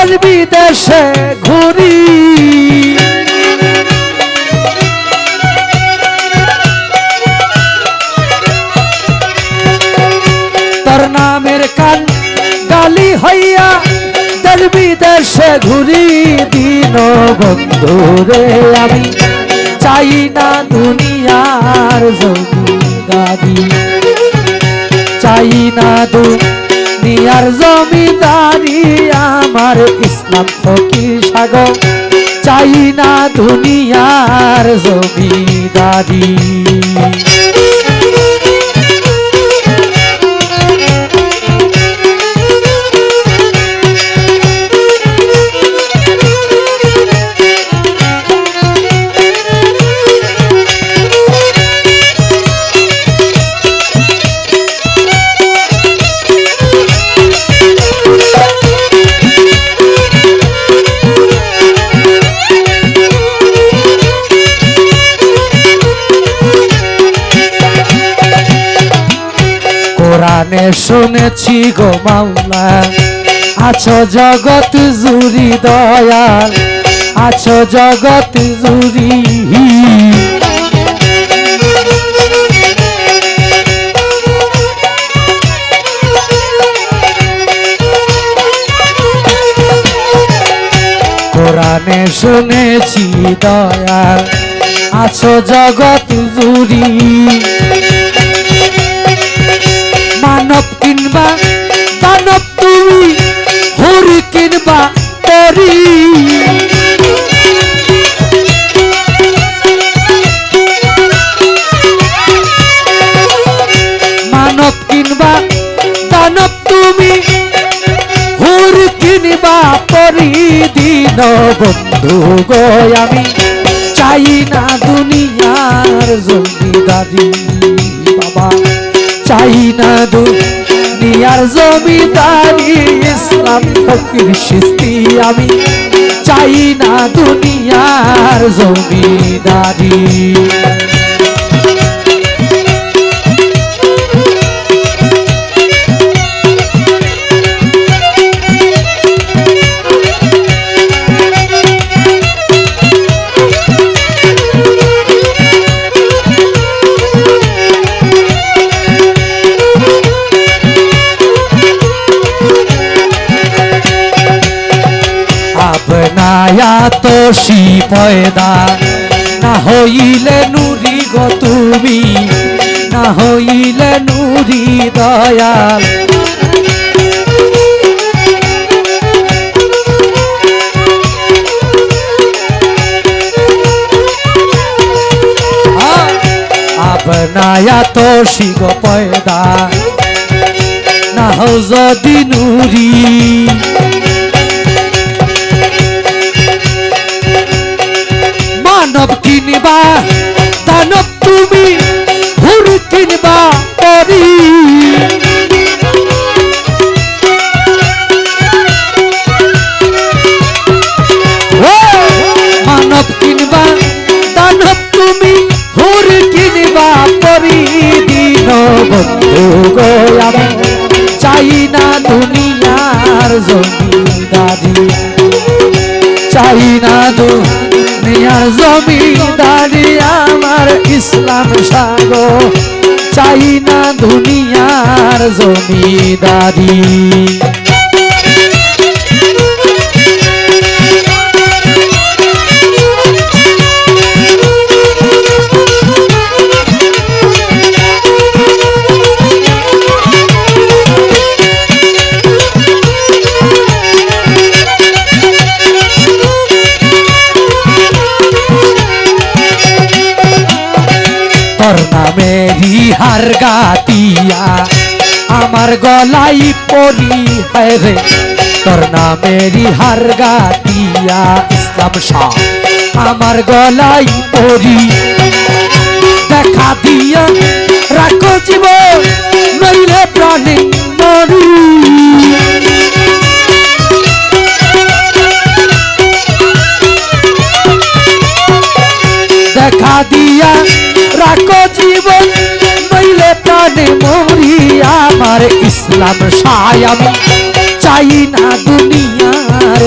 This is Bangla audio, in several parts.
দেশ বিদেশে ঘুরি তোর নামের কান গালি হইয়া দেশ বিদেশে ঘুরি দিন বন্ধু রে আমি চাই না দুনিয়ার জমিদারি চাই না দুনিয়ার জমিদারি আমার ইসলাম ফকির সাগর চাই না দুনিয়ার জমিদারি কোরআনে শুনেছি গো মাওলা আছো জগৎ জুড়ি দয়াল আছো জগৎ জুড়ি কোরআনে শুনেছি দয়াল আছো জগৎ জুড়ি মানব কিনবা দানব তুমি হরি কিনবা তরি মানব কিনবা দানব তুমি হরি কিনবা তরি দিন বন্ধু গো আমি চাই না দুনিয়ার জমিদারি বাবা চাই না দুনিয়ার জমিদারি ইসলাম ফকির চিশতি আমি চাই না দুনিয়ার জমিদারি আপনায়া তো সি পয়দা না হইলে নুরি গো তুমি না হইলে নুরি দয়াল আপনায়া তো সি গো পয়দা না হো যদি নুরি মানব কিনবা দানব তুমি হুর কিনবা পরি মানব কিনবা দানব তুমি হুর কিনবা পরি দিন বন্ধু গো আমি চাই না দুনিয়ার জমিদারি চাই না দুনিয়ার জমিদারি আমার ইসলাম সাগর চাই না দুনিয়ার জমিদারি তোর নামেরই হার গাতিয়া আমার গলাই পরি হয় রে তোর নামেরই হার গাতিয়া ইসলাম শাহ আমার গলাই পরি দেখা দিয়া রাখো জীবন নইলে প্রাণে মরি দেখা দিয়া রাখো জীবন নইলে প্রাণে মরি আমার ইসলাম শাহ আমি চাই না দুনিয়ার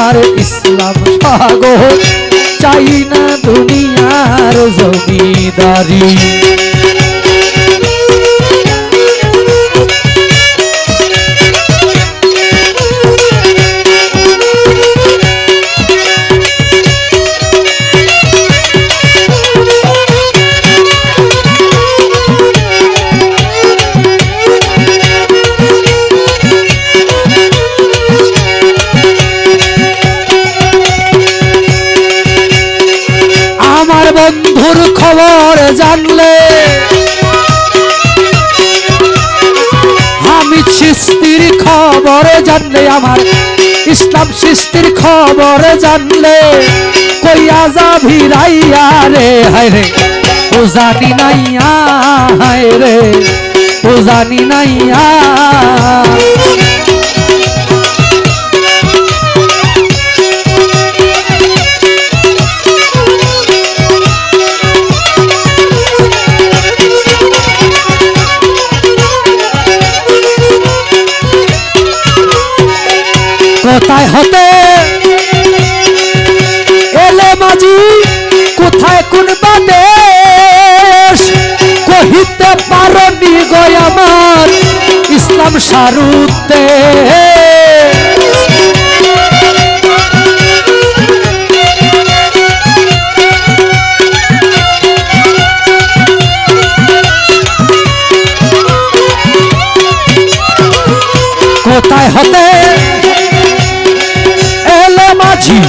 আমার ইসলাম সাগর, চাই না দুনিয়ার জমিদারি। আমার বন্ধুর খবর জানলে আমি চিস্তির খবর জানলে, আমার ইসলাম চিস্তির খবর জানলে কইয়া যাবি রাইয়া রে, হায় রে ও জানি নাইয়া, হায় রে ও জানি নাইয়া। কোথায় হতে এলে মাঝি, কোথায় কোন বাদেশ, কহিতে পারনি গো আমার ইসলাম সারুতে। কোথায় হতে এলে মাঝি,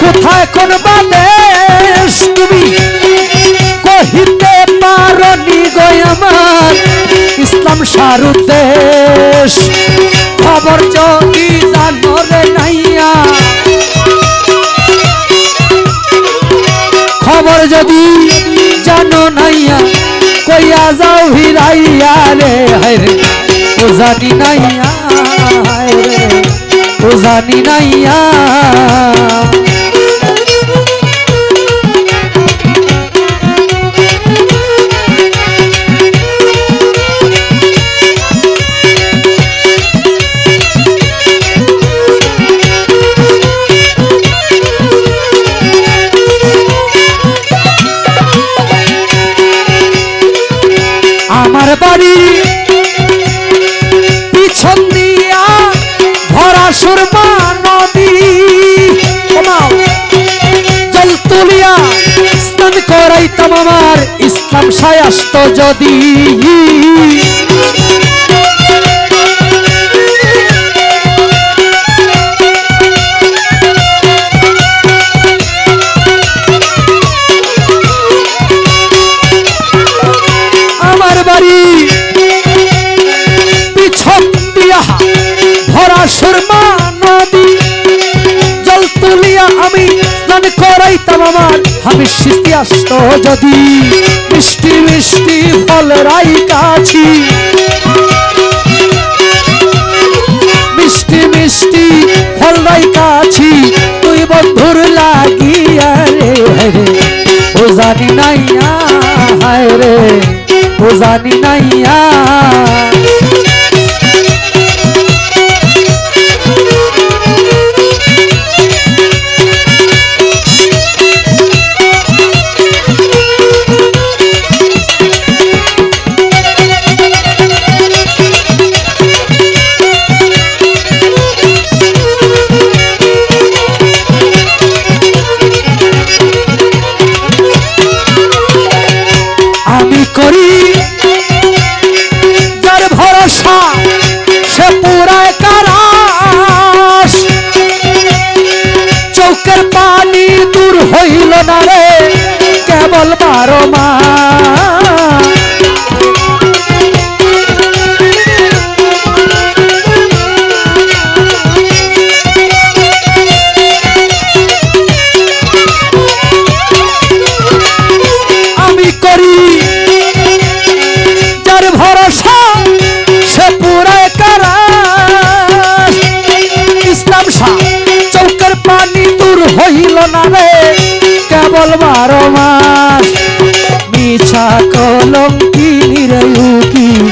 কোথায় কোন বাদেশ, তুমি কহিতে পারনি গো আমার ইসলাম সারুদেশ। খবর যদি জানো রে নাইয়া, খবর যদি জানো নাইয়া, কইয়া যাও হিরাইয়া রে, হায় রে ও জানি নাইয়া, হায় রে ও জানি নাইয়া। আমার বাড়ি পিছন দিয়া ভরা সুরমা নদী, জল তুলিয়া স্নান করাইতাম আমার ইসলাম সায়াস্ত যদি। আমার বাড়ি পিছন দিয়া ভরা সুরমা নদী, জল তুলিয়া আমি স্নান করাইতাম আমার আমি শীতে আসত যদি। মিষ্টি মিষ্টি ফল রাই কাছি, মিষ্টি মিষ্টি ফল রাই কাছি, তুই বন্ধুর লাগিয়া রে, হায় রে ও জানি নাইয়া, হায় রে ও জানি নাইয়া। আমি করি যার ভরসা সে পুরায় কারাস, চৌকের পানি দূর হইল না রে কেবল 12 মাস। আমি করি যার ভরসা সে পুরায় কারাস, ইসলাম শাহ চৌকের পানি দূর হইল না রে কেবল 12 মাস। মিছা কলঙ্কিনী রে উকিল,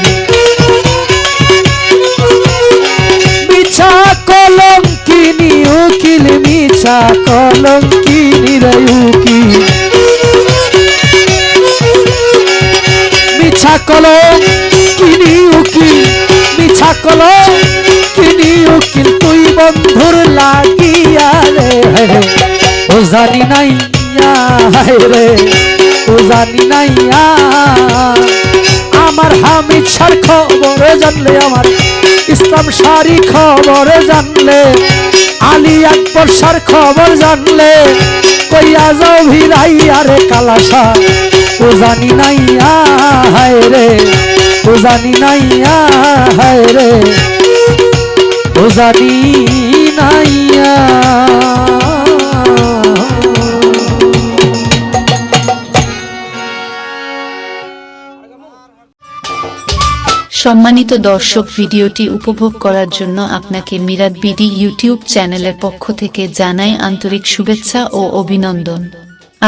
মিছা কলঙ্কিনী উকিল মিছা কলঙ্কিনী রে উকিল মিছা কলঙ্কিনী উকিল মিছা কলঙ্কিনী উকিল তুই বন্ধুর লাগিয়া রে ও জানি নাই রে ও জানি নাই আমার হামিদ শাহর খবর জানলে আমার ইসলাম শাহরি খবর জানলে আলী আকবর শাহর খবর জানলে কইয়া যাও ভিড়াইয়া রে কালাসা ও জানি নাই হায় রে ও জানি নাই হায় রে ও জানি নাই সম্মানিত দর্শক, ভিডিওটি উপভোগ করার জন্য আপনাকে মিরাত বিডি ইউটিউব চ্যানেলের পক্ষ থেকে জানাই আন্তরিক শুভেচ্ছা ও অভিনন্দন।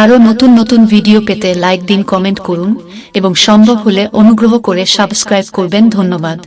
আরও নতুন নতুন ভিডিও পেতে লাইক দিন, কমেন্ট করুন এবং সম্ভব হলে অনুগ্রহ করে সাবস্ক্রাইব করবেন। ধন্যবাদ।